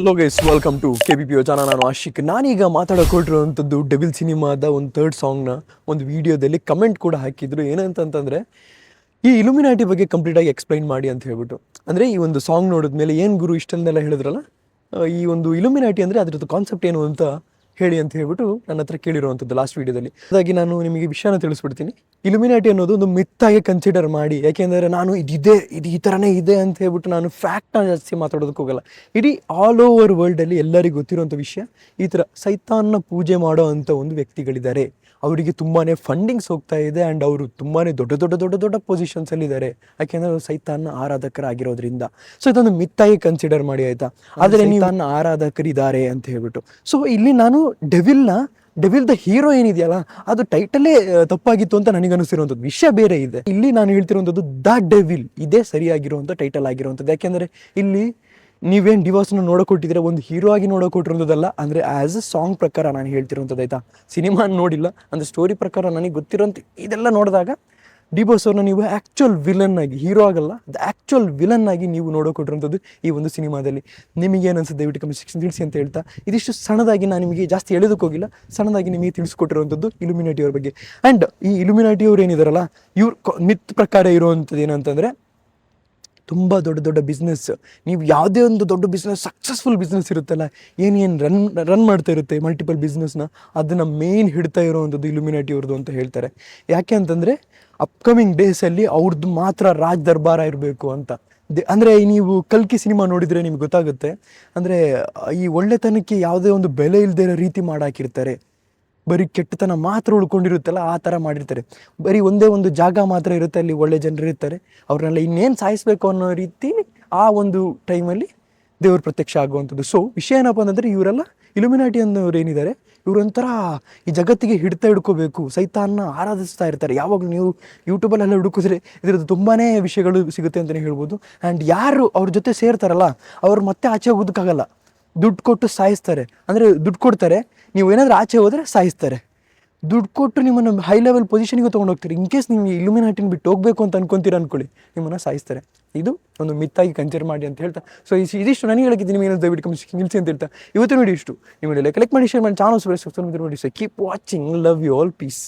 Hello guys, welcome to KBPO channel. ನಾನು ಆಶಿಕ್. ನಾನೀಗ ಮಾತಾಡೋಕೊಟ್ಟಿರುವಂಥದ್ದು devil ಸಿನಿಮಾದ ಒಂದು ಥರ್ಡ್ ಸಾಂಗ್ನ ಒಂದು ವಿಡಿಯೋದಲ್ಲಿ ಕಮೆಂಟ್ ಕೂಡ ಹಾಕಿದ್ರು. ಏನಂತಂದರೆ, ಈ ಇಲ್ಯುಮಿನಾಟಿ ಬಗ್ಗೆ ಕಂಪ್ಲೀಟಾಗಿ ಎಕ್ಸ್ಪ್ಲೈನ್ ಮಾಡಿ ಅಂತ ಹೇಳ್ಬಿಟ್ಟು. ಅಂದರೆ ಈ ಒಂದು ಸಾಂಗ್ ನೋಡಿದ್ಮೇಲೆ ಏನು ಗುರು ಇಷ್ಟನ್ನೆಲ್ಲ ಹೇಳಿದ್ರಲ್ಲ, ಈ ಒಂದು ಇಲ್ಯುಮಿನಾಟಿ ಅಂದರೆ ಅದರದ್ದು ಕಾನ್ಸೆಪ್ಟ್ ಏನು ಅಂತ ಹೇಳಿ ಅಂತ ಹೇಳ್ಬಿಟ್ಟು ನನ್ನ ಹತ್ರ ಕೇಳಿರುವಂಥದ್ದು ಲಾಸ್ಟ್ ವೀಡಿಯೋದಲ್ಲಿ. ಹಾಗಾಗಿ ನಾನು ನಿಮಗೆ ವಿಷಯನ ತಿಳಿಸ್ಬಿಡ್ತೀನಿ. ಇಲ್ಯುಮಿನಾಟಿ ಅನ್ನೋದು ಒಂದು ಮಿತ್ತಾಗಿ ಕನ್ಸಿಡರ್ ಮಾಡಿ, ಯಾಕೆಂದರೆ ನಾನು ಇದು ಈ ಥರನೇ ಇದೆ ಅಂತ ಹೇಳ್ಬಿಟ್ಟು ನಾನು ಫ್ಯಾಕ್ಟ್ನ ಜಾಸ್ತಿ ಮಾತಾಡೋದಕ್ಕೆ ಹೋಗಲ್ಲ. ಇಡೀ ಆಲ್ ಓವರ್ ವರ್ಲ್ಡಲ್ಲಿ ಎಲ್ಲರಿಗೂ ಗೊತ್ತಿರೋಂಥ ವಿಷಯ, ಈ ಥರ ಸೈತಾನ್ನ ಪೂಜೆ ಮಾಡೋ ಅಂಥ ಒಂದು ವ್ಯಕ್ತಿಗಳಿದ್ದಾರೆ. ಅವರಿಗೆ ತುಂಬಾ ಫಂಡಿಂಗ್ಸ್ ಹೋಗ್ತಾ ಇದೆ ಆ್ಯಂಡ್ ಅವರು ತುಂಬಾ ದೊಡ್ಡ ಪೊಸಿಷನ್ಸಲ್ಲಿದ್ದಾರೆ, ಯಾಕೆಂದರೆ ಅವರು ಸೈತಾನ್ನ ಆರಾಧಕರಾಗಿರೋದ್ರಿಂದ. ಸೊ ಇದೊಂದು ಮಿತ್ತಾಗಿ ಕನ್ಸಿಡರ್ ಮಾಡಿ, ಆಯಿತಾ. ಆದರೆ ನೀವು ನನ್ನ ಆರಾಧಕರಿದ್ದಾರೆ ಅಂತ ಹೇಳ್ಬಿಟ್ಟು. ಸೊ ಇಲ್ಲಿ ನಾನು ಡೆವಿಲ್ ದ ಹೀರೋ ಏನಿದೆಯಲ್ಲ, ಅದು ಟೈಟಲೇ ತಪ್ಪಾಗಿತ್ತು ಅಂತ ನನಗನ್ನಿಸಿರುವಂಥದ್ದು. ವಿಷಯ ಬೇರೆ ಇದೆ. ಇಲ್ಲಿ ನಾನು ಹೇಳ್ತಿರುವಂಥದ್ದು ದ ಡೆವಿಲ್, ಇದೇ ಸರಿಯಾಗಿರುವಂಥ ಟೈಟಲ್ ಆಗಿರುವಂಥದ್ದು. ಯಾಕೆಂದರೆ ಇಲ್ಲಿ ನೀವೇನು ಡಿವೋರ್ಸ್ನ ನೋಡೋಕೊಟ್ಟಿದ್ರೆ ಒಂದು ಹೀರೋ ಆಗಿ ನೋಡೋಕೊಟ್ಟಿರೋದಲ್ಲ, ಅಂದರೆ ಆ್ಯಸ್ ಅ ಸಾಂಗ್ ಪ್ರಕಾರ ನಾನು ಹೇಳ್ತಿರೋಂಥದ್ದು, ಆಯಿತಾ. ಸಿನಿಮಾ ನೋಡಿಲ್ಲ, ಅಂದರೆ ಸ್ಟೋರಿ ಪ್ರಕಾರ ನನಗೆ ಗೊತ್ತಿರೋಂಥ ಇದೆಲ್ಲ ನೋಡಿದಾಗ ಡಿವೋರ್ಸ್ ಅವ್ರನ್ನ ನೀವು ಆ್ಯಕ್ಚುಯಲ್ ವಿಲನ್ ಆಗಿ, ಹೀರೋ ಆಗಲ್ಲ, ದ ಆ್ಯಕ್ಚುಯಲ್ ವಿಲನ್ ಆಗಿ ನೀವು ನೋಡೋಕೊಟ್ಟಿರೋಂಥದ್ದು ಈ ಒಂದು ಸಿನಿಮಾದಲ್ಲಿ. ನಿಮಗೇನು ಅನ್ಸುತ್ತೆ ದಯವಿಟ್ಟು ಕಮೆಂಟ್ ಸೆಕ್ಷನ್ ತಿಳಿಸಿ ಅಂತ ಹೇಳ್ತಾ, ಇದಿಷ್ಟು ಸಣ್ಣದಾಗಿ ನಾನು ನಿಮಗೆ ಜಾಸ್ತಿ ಹೇಳೋದಕ್ಕೋಗಿಲ್ಲ, ಸಣ್ಣದಾಗಿ ನಿಮಗೆ ತಿಳಿಸ್ಕೊಟ್ಟಿರುವಂಥದ್ದು ಇಲ್ಯುಮಿನಾಟಿ ಅವ್ರ ಬಗ್ಗೆ. ಆ್ಯಂಡ್ ಈ ಇಲ್ಯುಮಿನಾಟಿ ಅವ್ರು ಏನಿದಾರಲ್ಲ, ಇವ್ರು ಮಿತ್ ಪ್ರಕಾರ ಇರುವಂಥದ್ದು ಏನಂತಂದರೆ, ತುಂಬ ದೊಡ್ಡ ಬಿಸ್ನೆಸ್, ನೀವು ಯಾವುದೇ ಒಂದು ದೊಡ್ಡ ಬಿಸ್ನೆಸ್, ಸಕ್ಸಸ್ಫುಲ್ ಬಿಸ್ನೆಸ್ ಇರುತ್ತಲ್ಲ, ಏನು ರನ್ ಮಾಡ್ತಾ ಇರುತ್ತೆ ಮಲ್ಟಿಪಲ್ ಬಿಸ್ನೆಸ್ನ, ಅದನ್ನು ಮೇನ್ ಹಿಡ್ತಾ ಇರೋವಂಥದ್ದು ಇಲ್ಯುಮಿನಾಟಿ ಅವ್ರದ್ದು ಅಂತ ಹೇಳ್ತಾರೆ. ಯಾಕೆ ಅಂತಂದರೆ ಅಪ್ಕಮಿಂಗ್ ಡೇಸಲ್ಲಿ ಅವ್ರದ್ದು ಮಾತ್ರ ರಾಜ್ ದರ್ಬಾರ ಇರಬೇಕು ಅಂತ. ಅಂದರೆ ನೀವು ಕಲ್ಕಿ ಸಿನಿಮಾ ನೋಡಿದರೆ ನಿಮ್ಗೆ ಗೊತ್ತಾಗುತ್ತೆ. ಅಂದರೆ ಈ ಒಳ್ಳೆತನಕ್ಕೆ ಯಾವುದೇ ಒಂದು ಬೆಲೆ ಇಲ್ಲದೆ ಇರೋ ರೀತಿ ಮಾಡಾಕಿರ್ತಾರೆ. ಬರೀ ಕೆಟ್ಟತನ ಮಾತ್ರ ಉಳ್ಕೊಂಡಿರುತ್ತಲ್ಲ, ಆ ಥರ ಮಾಡಿರ್ತಾರೆ. ಬರೀ ಒಂದೇ ಒಂದು ಜಾಗ ಮಾತ್ರ ಇರುತ್ತೆ, ಅಲ್ಲಿ ಒಳ್ಳೆ ಜನರು ಇರ್ತಾರೆ, ಅವ್ರನ್ನೆಲ್ಲ ಇನ್ನೇನು ಸಾಯಿಸಬೇಕು ಅನ್ನೋ ರೀತಿ ಆ ಒಂದು ಟೈಮಲ್ಲಿ ದೇವ್ರ ಪ್ರತ್ಯಕ್ಷ ಆಗುವಂಥದ್ದು. ಸೊ ವಿಷಯ ಏನಪ್ಪ ಅಂತಂದರೆ, ಇವರೆಲ್ಲ ಇಲ್ಯುಮಿನಾಟಿ ಅನ್ನೋರು ಏನಿದ್ದಾರೆ, ಇವರೊಂಥರ ಈ ಜಗತ್ತಿಗೆ ಹಿಡ್ಕೋಬೇಕು, ಸೈತಾನ್ನ ಆರಾಧಿಸ್ತಾ ಇರ್ತಾರೆ. ಯಾವಾಗಲೂ ನೀವು ಯೂಟ್ಯೂಬಲ್ಲೆಲ್ಲ ಹುಡುಕಿದ್ರೆ ಇದರದ್ದು ತುಂಬಾ ವಿಷಯಗಳು ಸಿಗುತ್ತೆ ಅಂತಲೇ ಹೇಳ್ಬೋದು. ಆ್ಯಂಡ್ ಯಾರು ಅವ್ರ ಜೊತೆ ಸೇರ್ತಾರಲ್ಲ, ಅವ್ರು ಮತ್ತೆ ಆಚೆ ಹೋಗೋದಕ್ಕಾಗಲ್ಲ, ದುಡ್ಡು ಕೊಟ್ಟು ಸಾಯಿಸ್ತಾರೆ. ಅಂದರೆ ದುಡ್ಡು ಕೊಡ್ತಾರೆ, ನೀವು ಏನಾದರೂ ಆಚೆ ಹೋದರೆ ಸಾಯಿಸ್ತಾರೆ. ದುಡ್ಡು ಕೊಟ್ಟು ನಿಮ್ಮನ್ನು ಹೈ ಲೆವೆಲ್ ಪೊಸಿಷನಿಗೆ ತೊಗೊಂಡು ಹೋಗ್ತಾರೆ. ಇನ್ ಕೇಸ್ ನೀವು ಇಲ್ಯುಮಿನಾಟಿನ ಬಿಟ್ಟು ಹೋಗಬೇಕು ಅಂತ ಅನ್ಕೊಂತೀರ ಅಂದ್ಕೊಳ್ಳಿ, ನಿಮ್ಮನ್ನು ಸಾಯಿಸ್ತಾರೆ. ಇದು ಒಂದು ಮಿತ್ತಾಗಿ ಕನ್ಸಿಡರ್ ಮಾಡಿ ಅಂತ ಹೇಳ್ತಾ, ಸೊ ಇದಿಷ್ಟು ನನಗೆ ಹೇಳಿದ್ದು. ನಿಮಗೆ ಏನಾದ್ರು ದಯವಿಟ್ಟು ನಿಲ್ಲಿಸಿ ಅಂತ ಹೇಳ್ತಾ, ಇವತ್ತು ವಿಡಿಯೋ ಇಷ್ಟು. ನೀವು ವಿಡಿಯೋ ಕಲೆಕ್ಟ್ ಮಾಡಿ, ಶೇರ್ ಮಾಡಿ, ಚಾನಲ್ ಸಬ್ಸ್ಕ್ರೈಬ್ ಮಾಡಿ. Keep watching, love you all, piece.